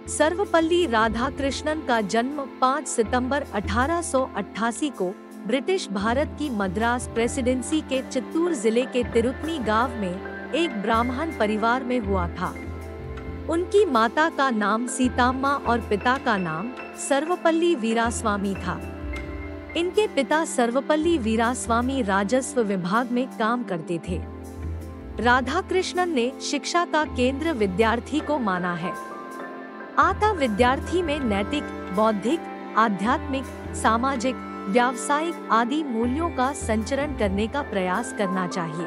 सर्वपल्ली राधाकृष्णन का जन्म 5 सितंबर 1888 को ब्रिटिश भारत की मद्रास प्रेसिडेंसी के चित्तूर जिले के तिरुत्नी गांव में एक ब्राह्मण परिवार में हुआ था। उनकी माता का नाम सीताम्मा और पिता का नाम सर्वपल्ली वीरास्वामी था। इनके पिता सर्वपल्ली वीरास्वामी राजस्व विभाग में काम करते थे। राधाकृष्णन ने शिक्षा का केंद्र विद्यार्थी को माना है। अतः विद्यार्थी में नैतिक, बौद्धिक, आध्यात्मिक, सामाजिक, व्यावसायिक आदि मूल्यों का संचरण करने का प्रयास करना चाहिए।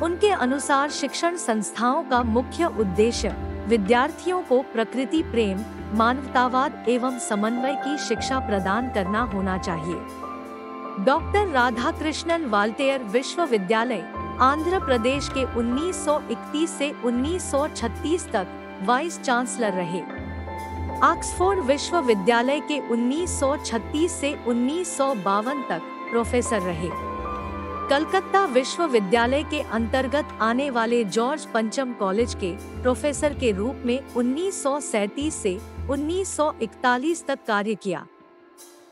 उनके अनुसार शिक्षण संस्थाओं का मुख्य उद्देश्य विद्यार्थियों को प्रकृति प्रेम, मानवतावाद एवं समन्वय की शिक्षा प्रदान करना होना चाहिए। डॉक्टर राधाकृष्णन वाल्टेयर विश्वविद्यालय, आंध्र प्रदेश के 1931 से 1936 तक वाइस चांसलर रहे। ऑक्सफोर्ड विश्वविद्यालय के 1936 से 1952 तक प्रोफेसर रहे। कलकत्ता विश्वविद्यालय के अंतर्गत आने वाले जॉर्ज पंचम कॉलेज के प्रोफेसर के रूप में 1937 से 1941 तक कार्य किया।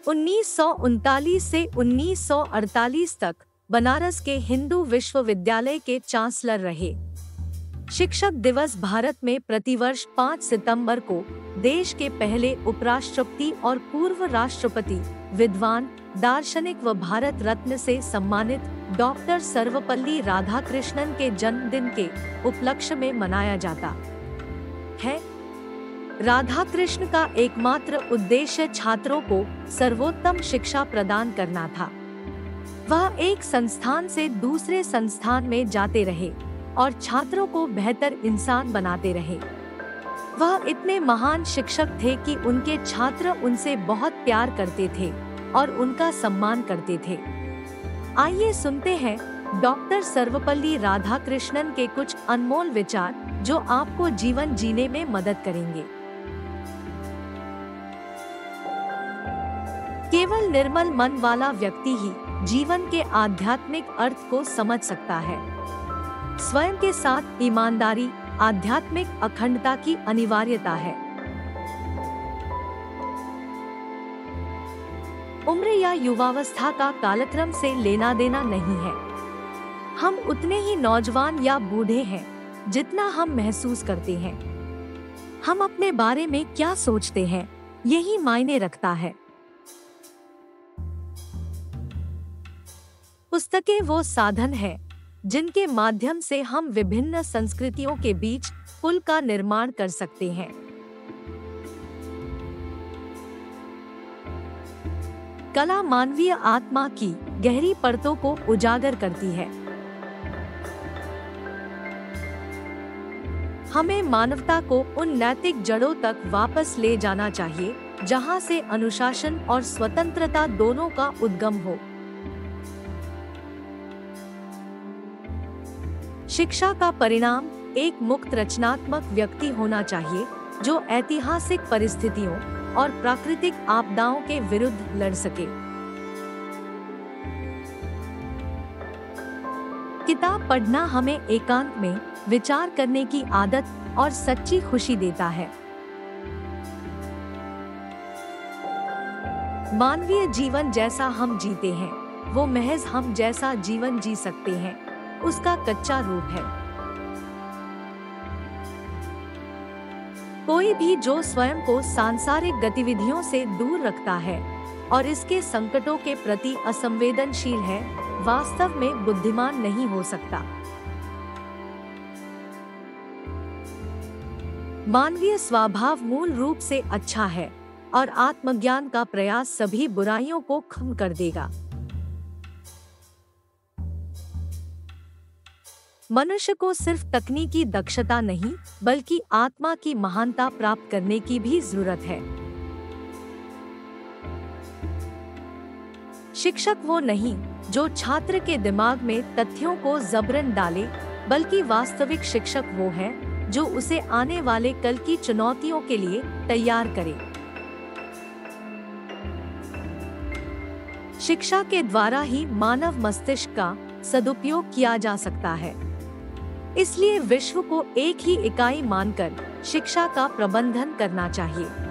1939 से 1948 तक बनारस के हिंदू विश्वविद्यालय के चांसलर रहे। शिक्षक दिवस भारत में प्रतिवर्ष 5 सितंबर को देश के पहले उपराष्ट्रपति और पूर्व राष्ट्रपति, विद्वान, दार्शनिक व भारत रत्न से सम्मानित डॉक्टर सर्वपल्ली राधाकृष्णन के जन्मदिन के उपलक्ष्य में मनाया जाता है। राधाकृष्ण का एकमात्र उद्देश्य छात्रों को सर्वोत्तम शिक्षा प्रदान करना था। वह एक संस्थान से दूसरे संस्थान में जाते रहे और छात्रों को बेहतर इंसान बनाते रहे। वह इतने महान शिक्षक थे कि उनके छात्र उनसे बहुत प्यार करते थे और उनका सम्मान करते थे। आइए सुनते हैं डॉक्टर सर्वपल्ली राधाकृष्णन के कुछ अनमोल विचार जो आपको जीवन जीने में मदद करेंगे। केवल निर्मल मन वाला व्यक्ति ही जीवन के आध्यात्मिक अर्थ को समझ सकता है। स्वयं के साथ ईमानदारी, आध्यात्मिक अखंडता की अनिवार्यता है। उम्र या युवावस्था का कालक्रम से लेना देना नहीं है। हम उतने ही नौजवान या बूढ़े हैं जितना हम महसूस करते हैं। हम अपने बारे में क्या सोचते हैं, यही मायने रखता है। पुस्तकें वो साधन है जिनके माध्यम से हम विभिन्न संस्कृतियों के बीच पुल का निर्माण कर सकते हैं। कला मानवीय आत्मा की गहरी परतों को उजागर करती है। हमें मानवता को उन नैतिक जड़ों तक वापस ले जाना चाहिए जहां से अनुशासन और स्वतंत्रता दोनों का उद्गम हो। शिक्षा का परिणाम एक मुक्त रचनात्मक व्यक्ति होना चाहिए जो ऐतिहासिक परिस्थितियों और प्राकृतिक आपदाओं के विरुद्ध लड़ सके। किताब पढ़ना हमें एकांत में विचार करने की आदत और सच्ची खुशी देता है। मानवीय जीवन जैसा हम जीते हैं, वो महज हम जैसा जीवन जी सकते हैं उसका कच्चा रूप है। कोई भी जो स्वयं को सांसारिक गतिविधियों से दूर रखता है और इसके संकटों के प्रति असंवेदनशील है, वास्तव में बुद्धिमान नहीं हो सकता। मानवीय स्वभाव मूल रूप से अच्छा है और आत्मज्ञान का प्रयास सभी बुराइयों को खत्म कर देगा। मनुष्य को सिर्फ तकनीकी दक्षता नहीं बल्कि आत्मा की महानता प्राप्त करने की भी जरूरत है। शिक्षक वो नहीं जो छात्र के दिमाग में तथ्यों को जबरन डाले, बल्कि वास्तविक शिक्षक वो है जो उसे आने वाले कल की चुनौतियों के लिए तैयार करे। शिक्षा के द्वारा ही मानव मस्तिष्क का सदुपयोग किया जा सकता है। इसलिए विश्व को एक ही इकाई मानकर शिक्षा का प्रबंधन करना चाहिए।